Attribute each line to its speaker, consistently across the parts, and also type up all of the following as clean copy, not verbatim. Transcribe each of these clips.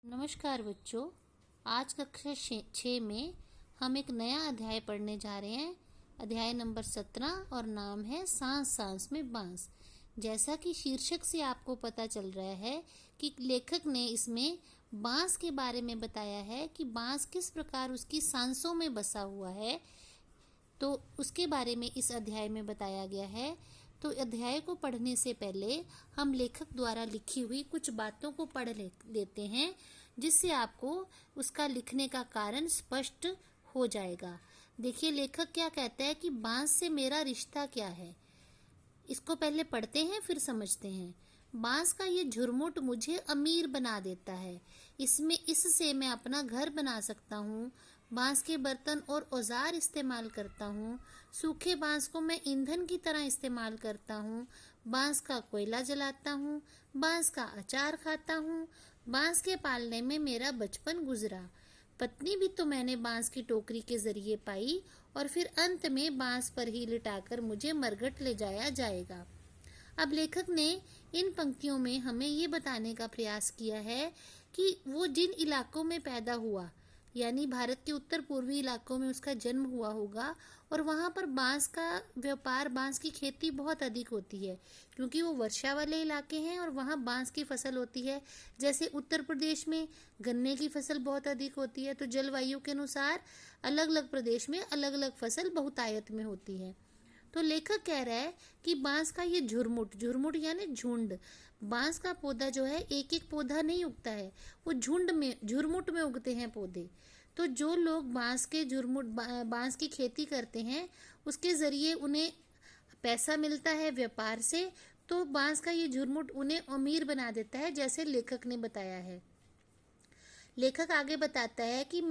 Speaker 1: नमस्कार बच्चों। आज कक्षा 6 में हम एक नया अध्याय पढ़ने जा रहे हैं। अध्याय नंबर 17 और नाम है सांस सांस में बांस। जैसा कि शीर्षक से आपको पता चल रहा है कि लेखक ने इसमें बांस के बारे में बताया है कि बांस किस प्रकार उसकी सांसों में बसा हुआ है, तो उसके बारे में इस अध्याय में बताया गया है। तो अध्याय को पढ़ने से पहले हम लेखक द्वारा लिखी हुई कुछ बातों को पढ़ लेते हैं, जिससे आपको उसका लिखने का कारण स्पष्ट हो जाएगा। देखिए लेखक क्या कहता है कि बांस से मेरा रिश्ता क्या है। इसको पहले पढ़ते हैं फिर समझते हैं। बांस का ये झुरमुट मुझे अमीर बना देता है। इससे मैं अपना घर बना सकता हूँ। बांस के बर्तन और औजार इस्तेमाल करता हूँ। सूखे बांस को मैं ईंधन की तरह इस्तेमाल करता हूँ। बांस का कोयला जलाता हूँ। बांस का अचार खाता हूँ। बांस के पालने में मेरा बचपन गुजरा। पत्नी भी तो मैंने बांस की टोकरी के जरिए पाई और फिर अंत में बांस पर ही लिटाकर मुझे मरघट ले जाया जाएगा। अब लेखक ने इन पंक्तियों में हमें ये बताने का प्रयास किया है कि वो जिन इलाकों में पैदा हुआ, यानी भारत के उत्तर पूर्वी इलाकों में उसका जन्म हुआ होगा, और वहाँ पर बांस का व्यापार, बांस की खेती बहुत अधिक होती है, क्योंकि वो वर्षा वाले इलाके हैं और वहाँ बांस की फसल होती है। जैसे उत्तर प्रदेश में गन्ने की फसल बहुत अधिक होती है, तो जलवायु के अनुसार अलग अलग प्रदेश में अलग अलग फसल बहुतायत में होती है। तो लेखक कह रहा है कि बांस का ये झुरमुट यानी झुंड, बांस का पौधा जो है एक एक पौधा नहीं उगता है, वो झुंड में, झुरमुट में उगते हैं पौधे। तो जो लोग बांस की खेती करते हैं, उसके जरिए उन्हें पैसा मिलता है व्यापार से। तो बांस का ये झुरमुट उन्हें अमीर बना देता है, जैसे लेखक ने बताया है। लेखक आगे बताता है कि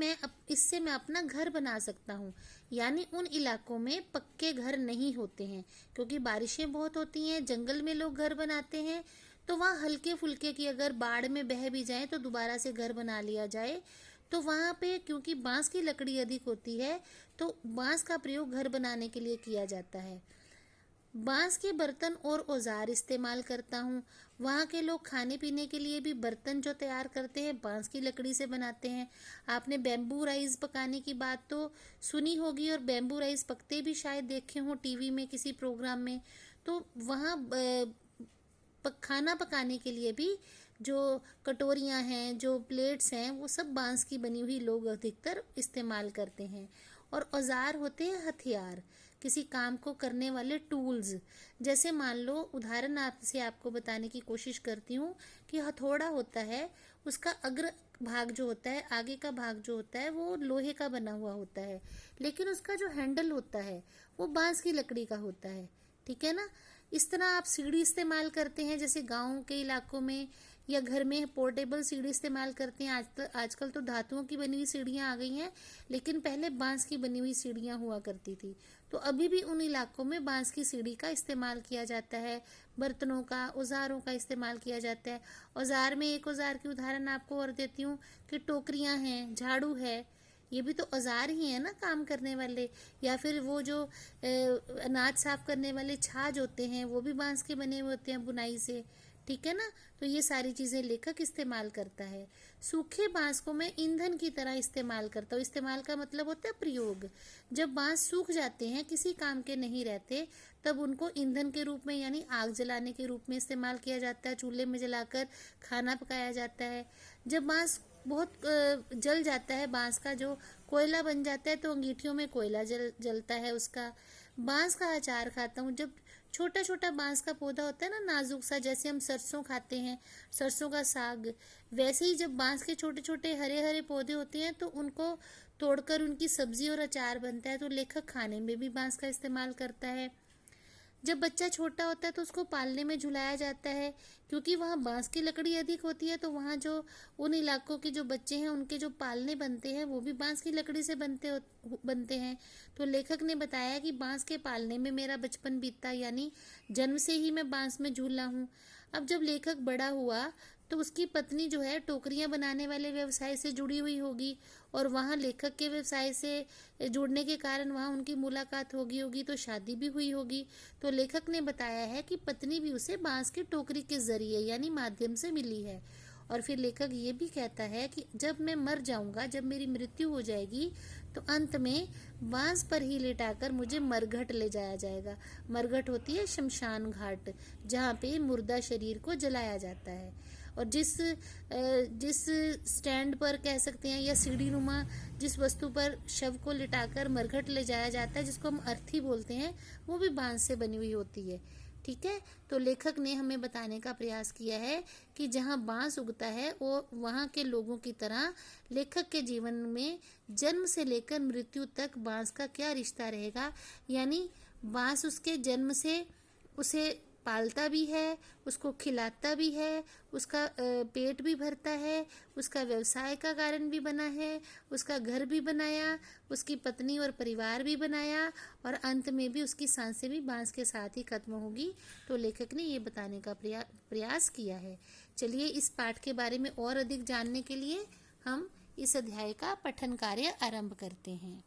Speaker 1: इससे मैं अपना घर बना सकता हूँ, यानी उन इलाकों में पक्के घर नहीं होते हैं, क्योंकि बारिशें बहुत होती हैं, जंगल में लोग घर बनाते हैं। तो वहाँ हल्के फुल्के की अगर बाढ़ में बह भी जाए तो दोबारा से घर बना लिया जाए। तो वहाँ पे क्योंकि बांस की लकड़ी अधिक होती है, तो बांस का प्रयोग घर बनाने के लिए किया जाता है। बांस के बर्तन और औजार इस्तेमाल करता हूँ। वहाँ के लोग खाने पीने के लिए भी बर्तन जो तैयार करते हैं बांस की लकड़ी से बनाते हैं। आपने बैम्बू राइस पकाने की बात तो सुनी होगी, और बैम्बू राइस पकते भी शायद देखे हों टीवी में किसी प्रोग्राम में। तो वहाँ खाना पकाने के लिए भी जो कटोरियाँ हैं, जो प्लेट्स हैं, वो सब बांस की बनी हुई लोग अधिकतर इस्तेमाल करते हैं। और औजार होते हैं हथियार, किसी काम को करने वाले टूल्स। जैसे मान लो, उदाहरण आपसे आपको बताने की कोशिश करती हूँ कि हथौड़ा होता है, उसका अग्र भाग जो होता है, आगे का भाग जो होता है, वो लोहे का बना हुआ होता है, लेकिन उसका जो हैंडल होता है वो बांस की लकड़ी का होता है। ठीक है ना। इस तरह आप सीढ़ी इस्तेमाल करते हैं, जैसे गाँव के इलाकों में या घर में पोर्टेबल सीढ़ी इस्तेमाल करते हैं। आजकल तो धातुओं की बनी हुई सीढ़ियाँ आ गई हैं, लेकिन पहले बांस की बनी हुई सीढ़ियाँ हुआ करती थी। तो अभी भी उन इलाकों में बांस की सीढ़ी का इस्तेमाल किया जाता है। बर्तनों का, औजारों का इस्तेमाल किया जाता है। औजार में एक औजार की उदाहरण आपको और देती हूँ कि टोकरियाँ हैं, झाड़ू है, ये भी तो औजार ही है ना काम करने वाले। या फिर वो जो अनाज साफ करने वाले छाछ होते हैं, वो भी बांस के बने हुए होते हैं बुनाई से। ठीक है ना। तो ये सारी चीज़ें लेखक इस्तेमाल करता है। सूखे बांस को मैं ईंधन की तरह इस्तेमाल करता हूँ। इस्तेमाल का मतलब होता है प्रयोग। जब बांस सूख जाते हैं, किसी काम के नहीं रहते, तब उनको ईंधन के रूप में यानी आग जलाने के रूप में इस्तेमाल किया जाता है। चूल्हे में जलाकर खाना पकाया जाता है। जब बांस बहुत जल जाता है, बांस का जो कोयला बन जाता है, तो अंगीठियों में कोयला जलता है उसका। बांस का अचार खाता हूँ। जब छोटा छोटा बांस का पौधा होता है ना, नाजुक सा, जैसे हम सरसों खाते हैं, सरसों का साग, वैसे ही जब बांस के छोटे छोटे हरे हरे पौधे होते हैं तो उनको तोड़कर उनकी सब्जी और अचार बनता है। तो लेखक खाने में भी बांस का इस्तेमाल करता है। जब बच्चा छोटा होता है तो उसको पालने में झुलाया जाता है, क्योंकि वहाँ बांस की लकड़ी अधिक होती है। तो वहाँ जो उन इलाकों के जो बच्चे हैं, उनके जो पालने बनते हैं वो भी बांस की लकड़ी से बनते हैं। तो लेखक ने बताया कि बांस के पालने में मेरा बचपन बीता, यानी जन्म से ही मैं बांस में झूला हूँ। अब जब लेखक बड़ा हुआ तो उसकी पत्नी जो है टोकरियाँ बनाने वाले व्यवसाय से जुड़ी हुई होगी, और वहाँ लेखक के व्यवसाय से जुड़ने के कारण वहाँ उनकी मुलाकात होगी, तो शादी भी हुई होगी। तो लेखक ने बताया है कि पत्नी भी उसे बांस की टोकरी के जरिए यानी माध्यम से मिली है। और फिर लेखक ये भी कहता है कि जब मैं मर जाऊंगा, जब मेरी मृत्यु हो जाएगी, तो अंत में बांस पर ही लिटाकर मुझे मरघट ले जाया जाएगा। मरघट होती है शमशान घाट, जहाँ पे मुर्दा शरीर को जलाया जाता है। और जिस स्टैंड पर कह सकते हैं या सीढ़ी नुमा जिस वस्तु पर शव को लिटाकर मरघट ले जाया जाता है, जिसको हम अर्थी बोलते हैं, वो भी बांस से बनी हुई होती है। ठीक है, तो लेखक ने हमें बताने का प्रयास किया है कि जहाँ बांस उगता है वो वहाँ के लोगों की तरह लेखक के जीवन में जन्म से लेकर मृत्यु तक बांस का क्या रिश्ता रहेगा। यानी बांस उसके जन्म से उसे पालता भी है, उसको खिलाता भी है, उसका पेट भी भरता है, उसका व्यवसाय का कारण भी बना है, उसका घर भी बनाया, उसकी पत्नी और परिवार भी बनाया, और अंत में भी उसकी सांसें भी बांस के साथ ही खत्म होगी। तो लेखक ने ये बताने का प्रयास किया है। चलिए, इस पाठ के बारे में और अधिक जानने के लिए हम इस अध्याय का पठन कार्य आरंभ करते हैं।